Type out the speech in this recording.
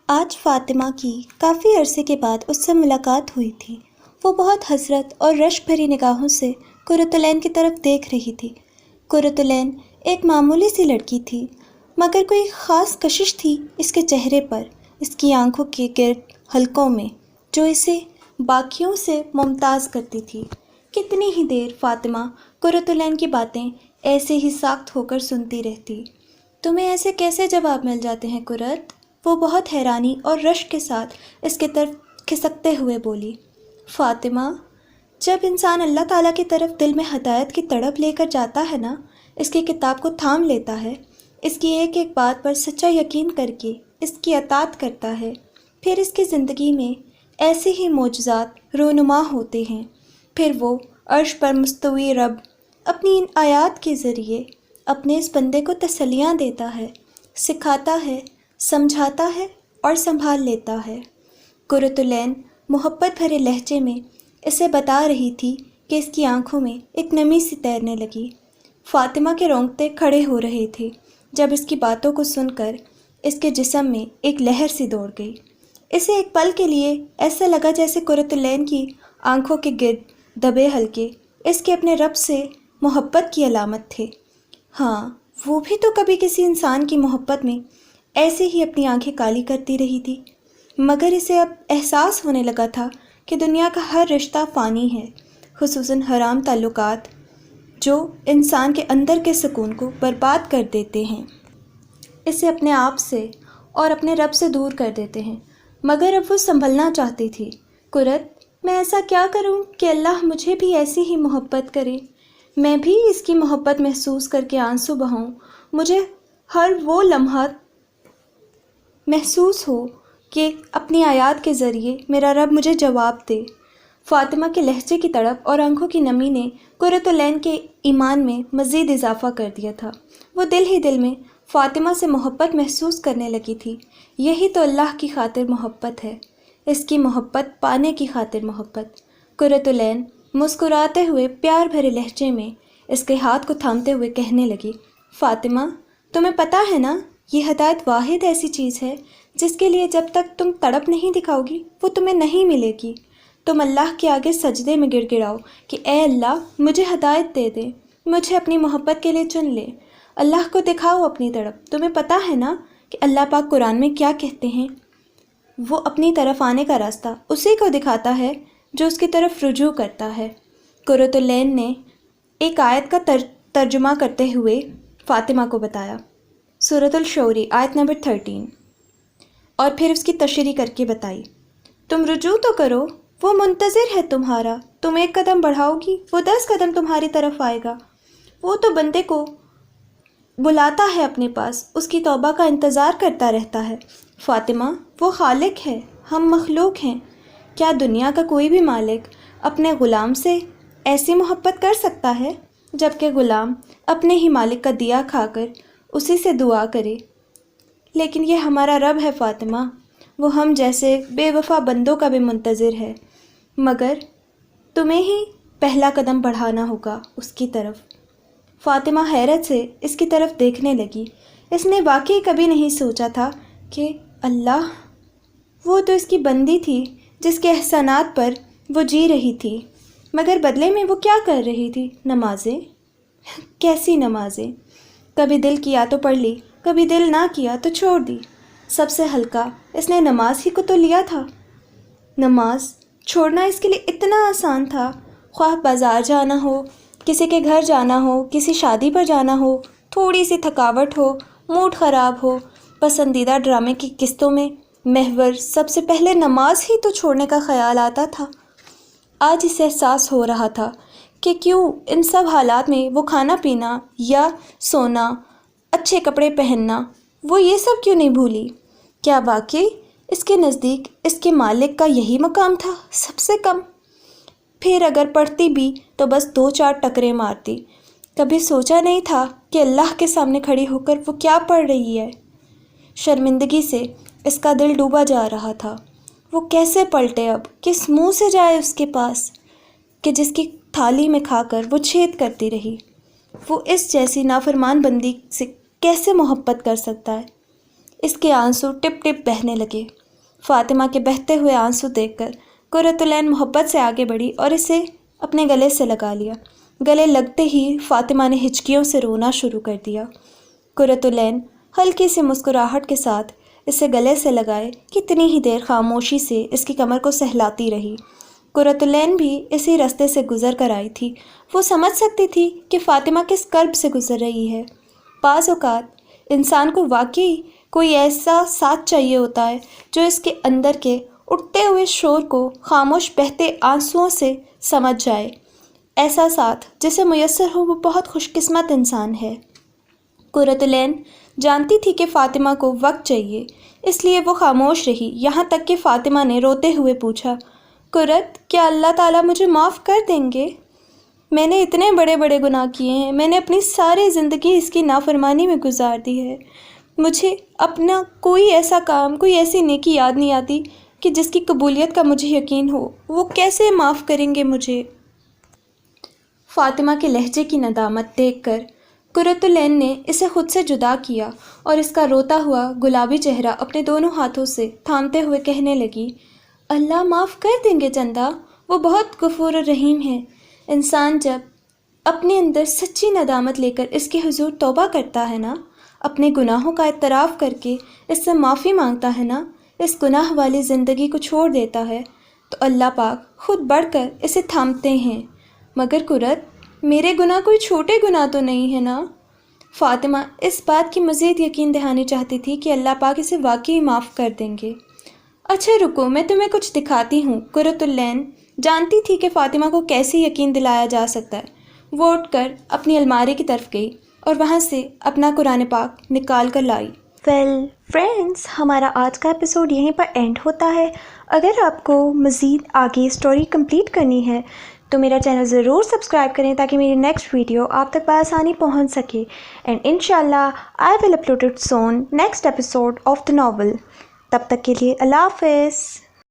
آج فاطمہ کی کافی عرصے کے بعد اس سے ملاقات ہوئی تھی۔ وہ بہت حسرت اور رشک بھری نگاہوں سے قرۃ العین کی طرف دیکھ رہی تھی۔ قرۃ العین ایک معمولی سی لڑکی تھی، مگر کوئی خاص کشش تھی اس کے چہرے پر، اس کی آنکھوں کے گرد حلقوں میں، جو اسے باقیوں سے ممتاز کرتی تھی۔ کتنی ہی دیر فاطمہ قرۃ العین کی باتیں ایسے ہی ساکت ہو کر سنتی رہتی۔ تمہیں ایسے کیسے جواب مل جاتے ہیں قرۃ؟ وہ بہت حیرانی اور رشک کے ساتھ اس کی طرف کھسکتے ہوئے بولی۔ فاطمہ، جب انسان اللہ تعالیٰ کی طرف دل میں ہدایت کی تڑپ لے کر جاتا ہے نا، اس کی کتاب کو تھام لیتا ہے، اس کی ایک ایک بات پر سچا یقین کر کے اس کی اطاعت کرتا ہے، پھر اس کی زندگی میں ایسے ہی معجزات رونما ہوتے ہیں۔ پھر وہ عرش پر مستوی رب اپنی ان آیات کے ذریعے اپنے اس بندے کو تسلیاں دیتا ہے، سکھاتا ہے، سمجھاتا ہے اور سنبھال لیتا ہے۔ قرۃ العین محبت بھرے لہجے میں اسے بتا رہی تھی کہ اس کی آنکھوں میں ایک نمی سی تیرنے لگی۔ فاطمہ کے رونگٹے کھڑے ہو رہے تھے جب اس کی باتوں کو سن کر اس کے جسم میں ایک لہر سی دوڑ گئی۔ اسے ایک پل کے لیے ایسا لگا جیسے قرۃ العین کی آنکھوں کے گرد دبے حلقے اس کے اپنے رب سے محبت کی علامت تھے۔ ہاں، وہ بھی تو کبھی کسی انسان کی محبت میں ایسے ہی اپنی آنکھیں کالی کرتی رہی تھی، مگر اسے اب احساس ہونے لگا تھا کہ دنیا کا ہر رشتہ فانی ہے، خصوصاً حرام تعلقات جو انسان کے اندر کے سکون کو برباد کر دیتے ہیں، اسے اپنے آپ سے اور اپنے رب سے دور کر دیتے ہیں۔ مگر اب وہ سنبھلنا چاہتی تھی۔ قرۃ، میں ایسا کیا کروں کہ اللہ مجھے بھی ایسی ہی محبت کرے، میں بھی اس کی محبت محسوس کر کے آنسو بہاؤں، مجھے ہر وہ لمحہ محسوس ہو کہ اپنی آیات کے ذریعے میرا رب مجھے جواب دے۔ فاطمہ کے لہجے کی تڑپ اور آنکھوں کی نمی نے قرۃ العین کے ایمان میں مزید اضافہ کر دیا تھا۔ وہ دل ہی دل میں فاطمہ سے محبت محسوس کرنے لگی تھی۔ یہی تو اللہ کی خاطر محبت ہے، اس کی محبت پانے کی خاطر محبت۔ قرۃ العین مسکراتے ہوئے پیار بھرے لہجے میں اس کے ہاتھ کو تھامتے ہوئے کہنے لگی، فاطمہ، تمہیں پتہ ہے نا، یہ ہدایت واحد ایسی چیز ہے جس کے لیے جب تک تم تڑپ نہیں دکھاؤ گی وہ تمہیں نہیں ملے گی۔ تم اللہ کے آگے سجدے میں گر گڑاؤ کہ اے اللہ، مجھے ہدایت دے دے، مجھے اپنی محبت کے لیے چن لے۔ اللہ کو دکھاؤ اپنی تڑپ۔ تمہیں پتہ ہے نا کہ اللہ پاک قرآن میں کیا کہتے ہیں؟ وہ اپنی طرف آنے کا راستہ اسی کو دکھاتا ہے جو اس کی طرف رجوع کرتا ہے۔ قرۃ العین نے ایک آیت کا ترجمہ کرتے ہوئے فاطمہ کو بتایا، سورۃ الشعراء آیت نمبر 13، اور پھر اس کی تشریح کر کے بتائی، تم رجوع تو کرو، وہ منتظر ہے تمہارا، تم ایک قدم بڑھاؤ گی وہ 10 قدم تمہاری طرف آئے گا۔ وہ تو بندے کو بلاتا ہے اپنے پاس، اس کی توبہ کا انتظار کرتا رہتا ہے۔ فاطمہ، وہ خالق ہے، ہم مخلوق ہیں۔ کیا دنیا کا کوئی بھی مالک اپنے غلام سے ایسی محبت کر سکتا ہے جبکہ غلام اپنے ہی مالک کا دیا کھا کر اسی سے دعا کرے؟ لیکن یہ ہمارا رب ہے فاطمہ، وہ ہم جیسے بے وفا بندوں کا بھی منتظر ہے، مگر تمہیں ہی پہلا قدم بڑھانا ہوگا اس کی طرف۔ فاطمہ حیرت سے اس کی طرف دیکھنے لگی۔ اس نے واقعی کبھی نہیں سوچا تھا کہ اللہ، وہ تو اس کی بندی تھی جس کے احسانات پر وہ جی رہی تھی، مگر بدلے میں وہ کیا کر رہی تھی؟ نمازیں؟ کیسی نمازیں؟ کبھی دل کیا تو پڑھ لی، کبھی دل نہ کیا تو چھوڑ دی۔ سب سے ہلکا اس نے نماز ہی کو تو لیا تھا۔ نماز چھوڑنا اس کے لیے اتنا آسان تھا، خواہ بازار جانا ہو، کسی کے گھر جانا ہو، کسی شادی پر جانا ہو، تھوڑی سی تھکاوٹ ہو، موڈ خراب ہو، پسندیدہ ڈرامے کی قسطوں میں محور سب سے پہلے نماز ہی تو چھوڑنے کا خیال آتا تھا۔ آج اسے احساس ہو رہا تھا کہ کیوں ان سب حالات میں وہ کھانا پینا یا سونا، اچھے کپڑے پہننا، وہ یہ سب کیوں نہیں بھولی؟ کیا واقعی اس کے نزدیک اس کے مالک کا یہی مقام تھا سب سے کم؟ پھر اگر پڑھتی بھی تو بس 2-4 ٹکرے مارتی۔ کبھی سوچا نہیں تھا کہ اللہ کے سامنے کھڑی ہو کر وہ کیا پڑھ رہی ہے؟ شرمندگی سے اس کا دل ڈوبا جا رہا تھا۔ وہ کیسے پلٹے اب، کس منہ سے جائے اس کے پاس کہ جس کی تھالی میں کھا کر وہ چھید کرتی رہی؟ وہ اس جیسی نافرمان بندی سے کیسے محبت کر سکتا ہے؟ اس کے آنسو ٹپ ٹپ بہنے لگے۔ فاطمہ کے بہتے ہوئے آنسو دیکھ کر قرۃ العین محبت سے آگے بڑھی اور اسے اپنے گلے سے لگا لیا۔ گلے لگتے ہی فاطمہ نے ہچکیوں سے رونا شروع کر دیا۔ قرۃ العین ہلکی سی مسکراہٹ کے ساتھ اسے گلے سے لگائے کتنی ہی دیر خاموشی سے اس کی کمر کو سہلاتی رہی۔ قرۃ العین بھی اسی راستے سے گزر کر آئی تھی۔ وہ سمجھ سکتی تھی کہ فاطمہ کس کرب سے گزر رہی ہے۔ بعض اوقات انسان کو واقعی کوئی ایسا ساتھ چاہیے ہوتا ہے جو اس کے اندر کے اٹھتے ہوئے شور کو خاموش بہتے آنسوؤں سے سمجھ جائے۔ ایسا ساتھ جسے میسر ہو وہ بہت خوش قسمت انسان ہے۔ قرۃ العین جانتی تھی کہ فاطمہ کو وقت چاہیے، اس لیے وہ خاموش رہی، یہاں تک کہ فاطمہ نے روتے ہوئے پوچھا، قرۃ کیا اللہ تعالیٰ مجھے معاف کر دیں گے؟ میں نے اتنے بڑے بڑے گناہ کیے ہیں، میں نے اپنی ساری زندگی اس کی نافرمانی میں گزار دی ہے، مجھے اپنا کوئی ایسا کام، کوئی ایسی نیکی یاد نہیں آتی کہ جس کی قبولیت کا مجھے یقین ہو، وہ کیسے معاف کریں گے مجھے؟ فاطمہ کے لہجے کی ندامت دیکھ کر قرۃ العین نے اسے خود سے جدا کیا اور اس کا روتا ہوا گلابی چہرہ اپنے دونوں ہاتھوں سے تھامتے ہوئے کہنے لگی، اللہ معاف کر دیں گے چندہ، وہ بہت غفور الرحیم ہے۔ انسان جب اپنے اندر سچی ندامت لے کر اس کے حضور توبہ کرتا ہے نا، اپنے گناہوں کا اعتراف کر کے اس سے معافی مانگتا ہے نا، اس گناہ والی زندگی کو چھوڑ دیتا ہے، تو اللہ پاک خود بڑھ کر اسے تھامتے ہیں۔ مگر قرۃ میرے گناہ کوئی چھوٹے گناہ تو نہیں ہے نا؟ فاطمہ اس بات کی مزید یقین دہانی چاہتی تھی کہ اللہ پاک اسے واقعی معاف کر دیں گے۔ اچھا رکو، میں تمہیں کچھ دکھاتی ہوں۔ قرۃ العین جانتی تھی کہ فاطمہ کو کیسے یقین دلایا جا سکتا ہے۔ وہ اٹھ کر اپنی الماری کی طرف گئی اور وہاں سے اپنا قرآن پاک نکال کر لائی۔ فرینڈز، ہمارا آج کا ایپیسوڈ یہیں پر اینڈ ہوتا ہے۔ اگر آپ کو مزید آگے اسٹوری کمپلیٹ کرنی ہے تو میرا چینل ضرور سبسکرائب کریں تاکہ میری نیکسٹ ویڈیو آپ تک بآسانی پہنچ سکے، اینڈ انشاءاللہ I will upload it soon next episode of the novel. تب تک کے لیے اللہ حافظ۔